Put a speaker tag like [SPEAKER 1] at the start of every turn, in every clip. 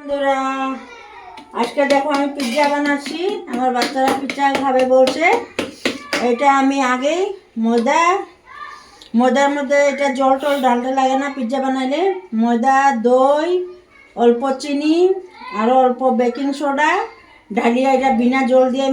[SPEAKER 1] বন্ধুরা, আজকে দেখো আমি পিৎজা বানাচ্ছি। আমার বাচ্চারা পিৎজা খাবে বলছে। এটা আমি আগেই ময়দার মধ্যে এটা জল টল ঢালতে লাগে না পিৎজা বানাইলে। ময়দা, দই, অল্প চিনি আর অল্প বেকিং সোডা ঢালিয়ে এটা বিনা জল দিয়ে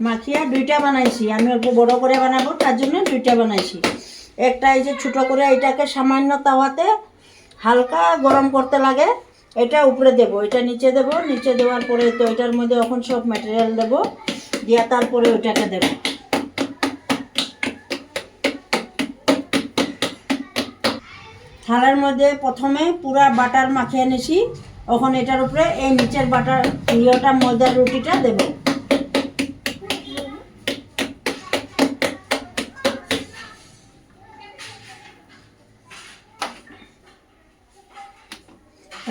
[SPEAKER 1] মাখিয়ে দুইটা বানাইছি। আমি অল্প বড় করে বানাবো, তার জন্য দুইটা বানাইছি। একটা এই যে ছোটো করে এটাকে সামান্য তাওয়াতে হালকা গরম করতে লাগে, এটা উপরে দেবো, এটা নিচে দেবো। নিচে দেওয়ার পরে তো এটার মধ্যে এখন সব ম্যাটেরিয়াল দেবো, দিয়ে তারপরে ওইটাকে দেবো। থালার মধ্যে প্রথমে পুরা বাটার মাখিয়ে নিছি। এখন এটার উপরে এই নিচের বাটার ময়দার রুটিটা দেবো।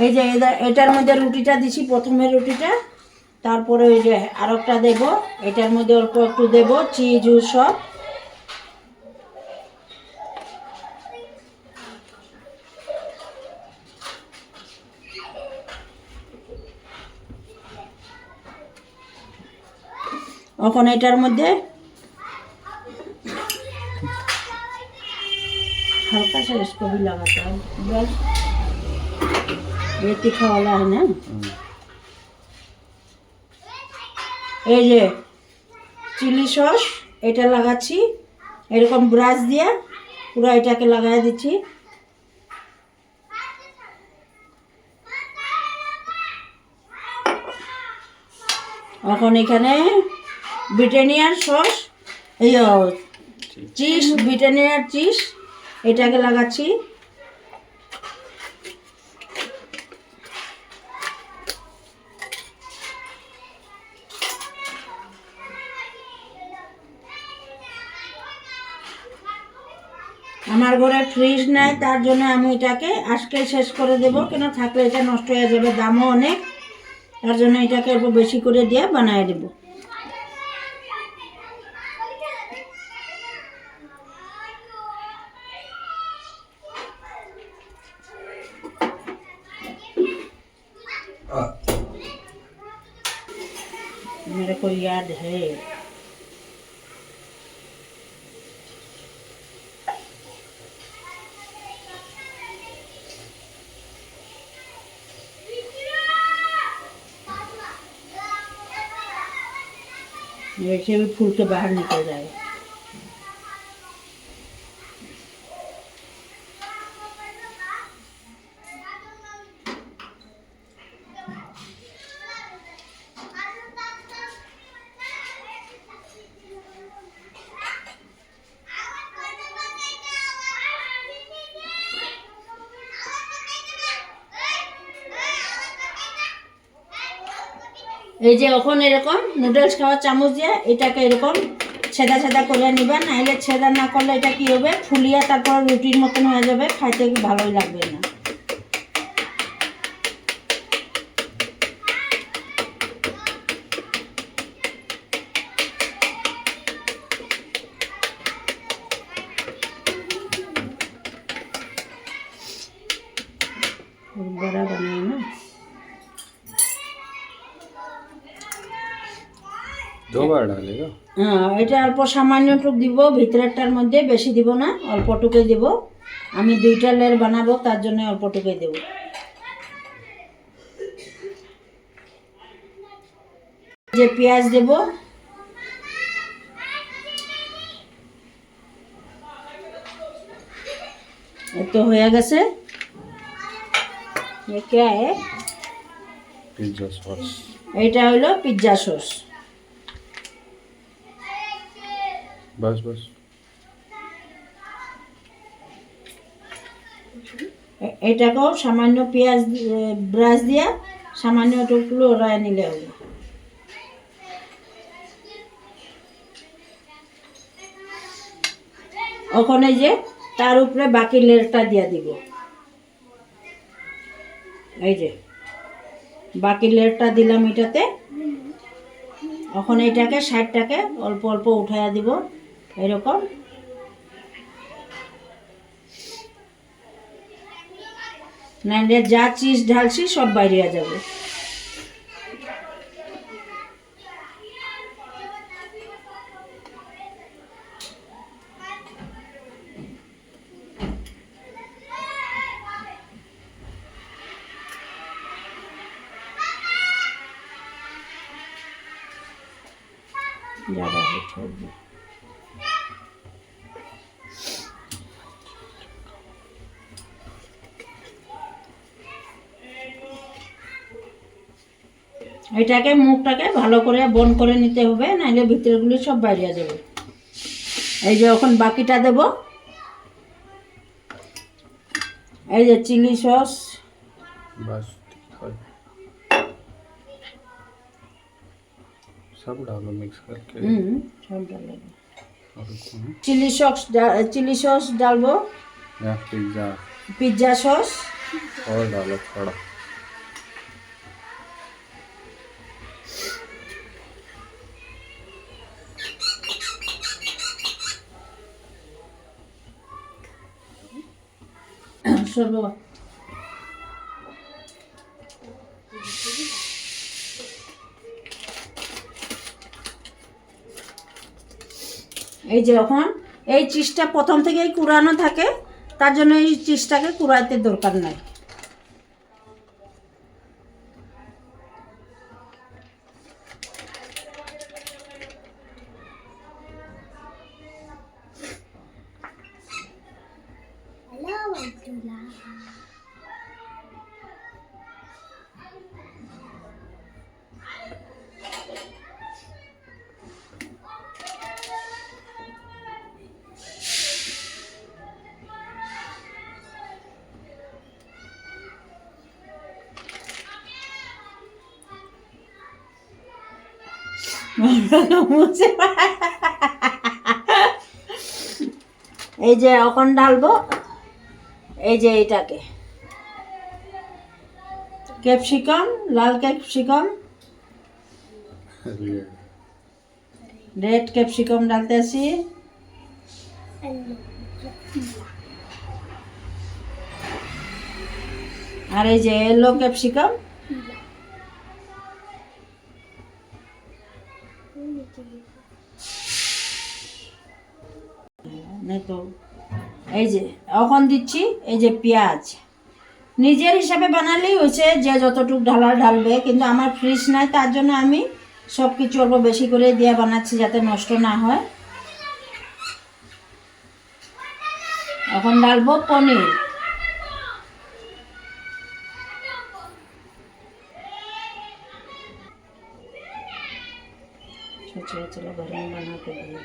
[SPEAKER 1] এই যে এটার মধ্যে রুটিটা দিছি, প্রথমে রুটিটা, তারপরে ওই যে আরেকটা দেবো। এটার মধ্যে অল্প একটু দেবো চিজ সব। এখন এটার মধ্যে হালকা সা इसको भी लगाता है, बस ये तीखा वाला है ना। এই যে চিলি সস এটা লাগাচ্ছি, এরকম ব্রাশ দিয়ে পুরো এটাকে লাগাই দিচ্ছি। এখন এখানে ব্রিটানিয়ার সস, এই চিজ, ব্রিটানিয়ার চিজ এটাকে লাগাচ্ছি। আমার ঘরে ফ্রিজ নাই, তার জন্য আমি এটাকে আজকে শেষ করে দেব, কেন থাকলে এটা নষ্ট হয়ে যাবে, দামও অনেক। তার জন্য এটাকে অল্প বেশি করে দিয়ে বানিয়ে দেব। मेरे को याद है। वैसे भी फूल के बाहर निकल जाएगा। এই যে এখন এরকম নুডলস খাওয়ার চামচ দিয়ে এটাকে এরকম ছেদা ছেদা করে নিবা, নাহলে ছেদা না করলে এটা কি হবে, ফুলিয়ে তারপর রুটির মতন হয়ে যাবে, খাইতে ভালোই লাগবে না। बड़ा बनाए ना,
[SPEAKER 2] দুবার ডালেগা।
[SPEAKER 1] হ্যাঁ, এটা অল্প সামান্য টুক দিব, ভিতরেরটার মধ্যে বেশি দিব না, অল্প টুকে দিব। আমি দুইটা লেয়ার বানাবো, তার জন্য অল্প টুকে দেব। যে পেঁয়াজ দেব, তো হয়ে গেছে।
[SPEAKER 2] পিৎজা সস,
[SPEAKER 1] এটা হলো পিৎজা সস।
[SPEAKER 2] বাস বাস।
[SPEAKER 1] এটাকেও সামান্য পেঁয়াজ ব্রাশ দিয়া সামান্য টুকরো ওরাই নিলে হবে। ওখানে যে তার উপরে বাকি লেয়ারটা দিয়ে দিব। এই যে বাকি লেয়ারটা দিলাম এটাতে। এখন এটাকে সাইডটাকে অল্প অল্প উঠাইয়া দিব এরকম। নাইলে যা চিজ ঢালছি সব বাইরে যাবে। ज़्यादा हिट होगी। এটাকে মুখটাকে ভালো করে বন্ধ করে নিতে হবে, নাহলে ভিতরগুলো সব বাইরে যাবে। এই যে এখন বাকিটা দেব। এই যে চিলি সস,
[SPEAKER 2] बस सब डालो मिक्स करके।
[SPEAKER 1] সব डालेंगे।
[SPEAKER 2] और इसमें
[SPEAKER 1] चिली सॉस डालबो
[SPEAKER 2] या पिज्ज़ा
[SPEAKER 1] पिज्ज़ा सॉस
[SPEAKER 2] और डालो थोड़ा।
[SPEAKER 1] সরবো। এই যে এখন এই চিজটা প্রথম থেকেই কুড়ানো থাকে, তার জন্য এই চিজটাকে কুড়াইতে দরকার নাই। এই যে এখন ঢালবো এই যে এটাকে ক্যাপসিকাম, লাল ক্যাপসিকাম, রেড ক্যাপসিকাম ডালতে আসি। আর এই যে येलो ক্যাপসিকাম, তো এই যে এখন দিচ্ছি এই যে পেঁয়াজ। নিজের হিসাবে বানালেই হয়েছে, যে যতটুকু ঢালার ঢালবে, কিন্তু আমার ফ্রিজ নাই, তার জন্য আমি সব কিছু অল্প বেশি করে দিয়ে বানাচ্ছি যাতে নষ্ট না হয়। এখন ডালবো পনির। চলো ঘরে বানাতে দিই।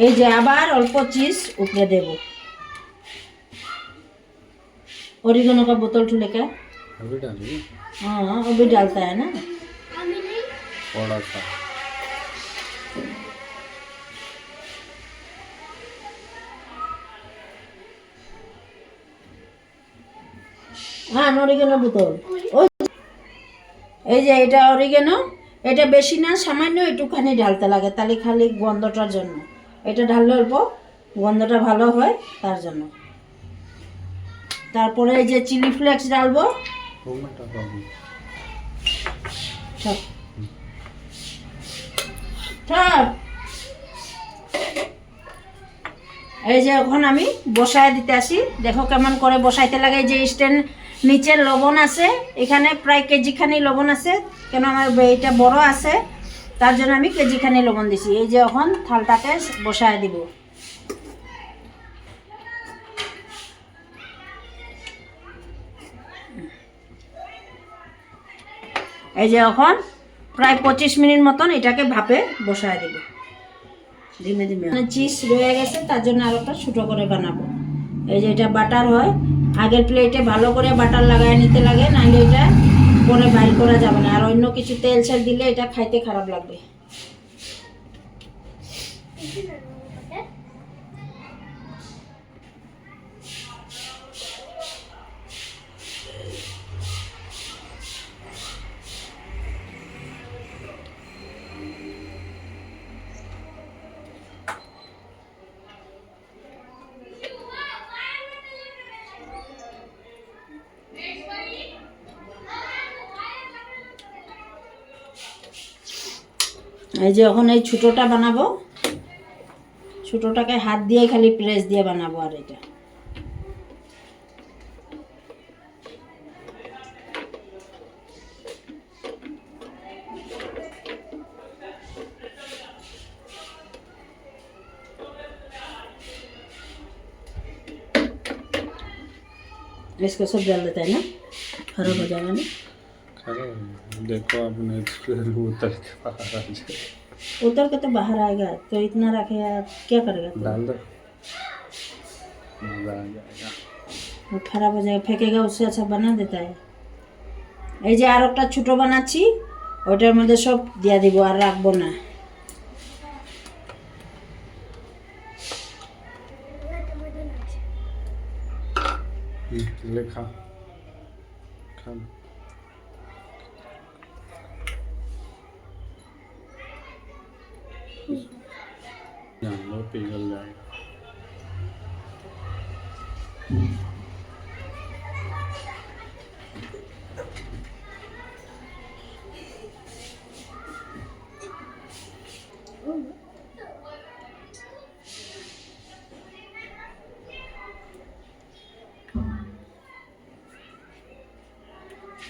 [SPEAKER 1] এই যে আবার অল্প চিজ উপরে দেব। ओरिगेनो का बोतल ठुले का
[SPEAKER 2] अभी डालिए।
[SPEAKER 1] हाँ अभी डालता है ना
[SPEAKER 2] थोड़ा सा।
[SPEAKER 1] হ্যাঁ অরিগেনো বোতল। এই যে এটা অরিগেনো, এটা বেশি না, সামান্য একটুখানি ঢালতে লাগে, তাহলে খালি গন্ধটার জন্য। এটা ঢাললে অল্প গন্ধটা ভালো হয় তার জন্য। তারপরে এই যে চিলি ফ্লেক্স ডালবো। এই যে এখন আমি বসায় দিতে আসি, দেখো কেমন করে বসাইতে লাগে। যে স্ট্যান্ড নিচে লবণ আছে, এখানে প্রায় কেজিখানি লবণ আছে, কেন আমার এটা বড় আছে তার জন্য আমি কেজিখানি লবণ দিছি। এই যে এখন থালটাকে বসায় দিব। এই যে এখন প্রায় 25 মিনিট মতন এটাকে ভাপে বসায় দিব ধীমে ধীমে। চিজ রয়ে গেছে, তার জন্য আর একটা ছোটো করে বানাবো। এই যে এটা বাটার হয়, আগের প্লেটে ভালো করে বাটার লাগায় নিতে লাগে, নাহলে এটা পরে বাইর করা যাবে না। আর অন্য কিছু তেল ছেল দিলে এটা খাইতে খারাপ লাগবে। এই যে এখন এই ছোটোটা বানাবো, ছোটোটাকে হাত দিয়ে খালি প্রেস দিয়ে বানাবো। আর এটা इसको सब डाल देता है ना, खराब हो जाएगा ना।
[SPEAKER 2] देखो आपने उतर के बाहर आ जाए।
[SPEAKER 1] उतर के तो बाहर आएगा, तो इतना रखेगा क्या करेगा?
[SPEAKER 2] डाल दो, मजा आ जाएगा।
[SPEAKER 1] वो खराब हो जाएगा, फेंकेगा, उससे अच्छा बना देता है। এই যে আর একটা ছোটো বানাচ্ছি, ওইটার মধ্যে সব দিয়া দিব, আর রাখবো না।
[SPEAKER 2] लेखा खा जान लो पिघल जाएगा।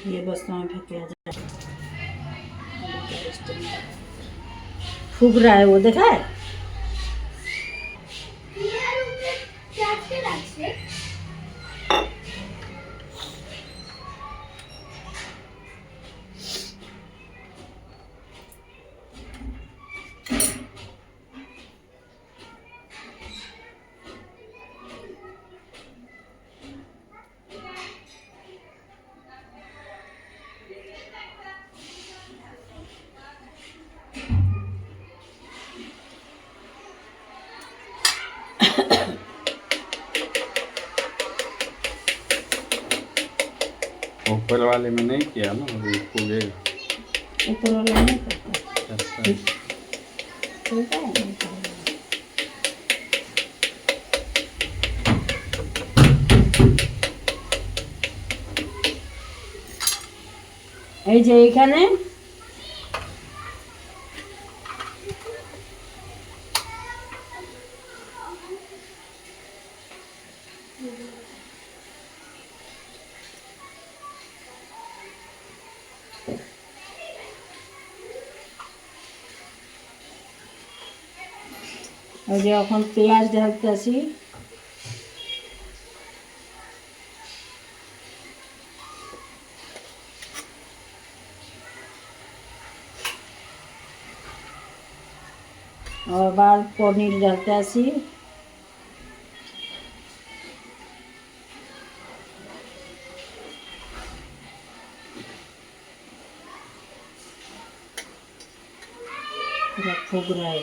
[SPEAKER 1] ये बस्ता में फेंक दिया जाए। फूक रहा है वो, देखा है?
[SPEAKER 2] ऊपर वाले में नहीं किया ना, अभी फूलेगा।
[SPEAKER 1] ऊपर वाला नहीं करता,
[SPEAKER 2] ऐसा
[SPEAKER 1] चलता है नहीं करता। এই যে এখানে ওই যে এখন পেঁয়াজ ঢালতেছি। আবার পনির ঢালতে আসি। फूक रहा है।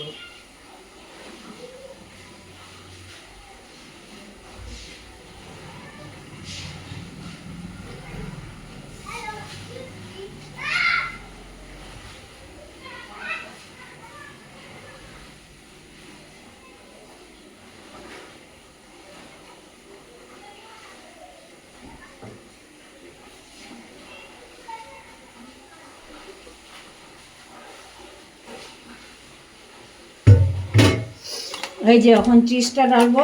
[SPEAKER 1] এই যে এখন চিজটা ঢালবো।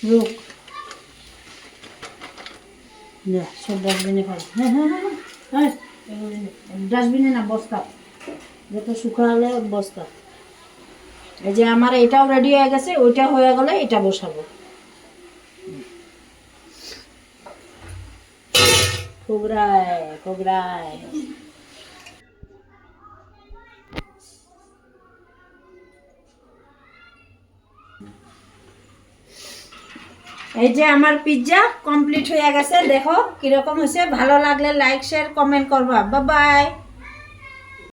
[SPEAKER 1] रुक जा, सब ডাস্টবিনে ফেল। হ্যাঁ হ্যাঁ হ্যাঁ হ্যাঁ, ডাস্টবিনে না, বস্তা, যত শুকালে বস্তা। এই যে আমার এটাও রেডি হয়ে গেছে, ওইটা হয়ে গেলে এটা বসাবো। ফুগরায় ফুগরায়। এই যে আমার পিৎজা কমপ্লিট হয়ে গেছে, দেখো কিরকম হয়েছে। ভালো লাগলে লাইক শেয়ার কমেন্ট করবা। Bye bye.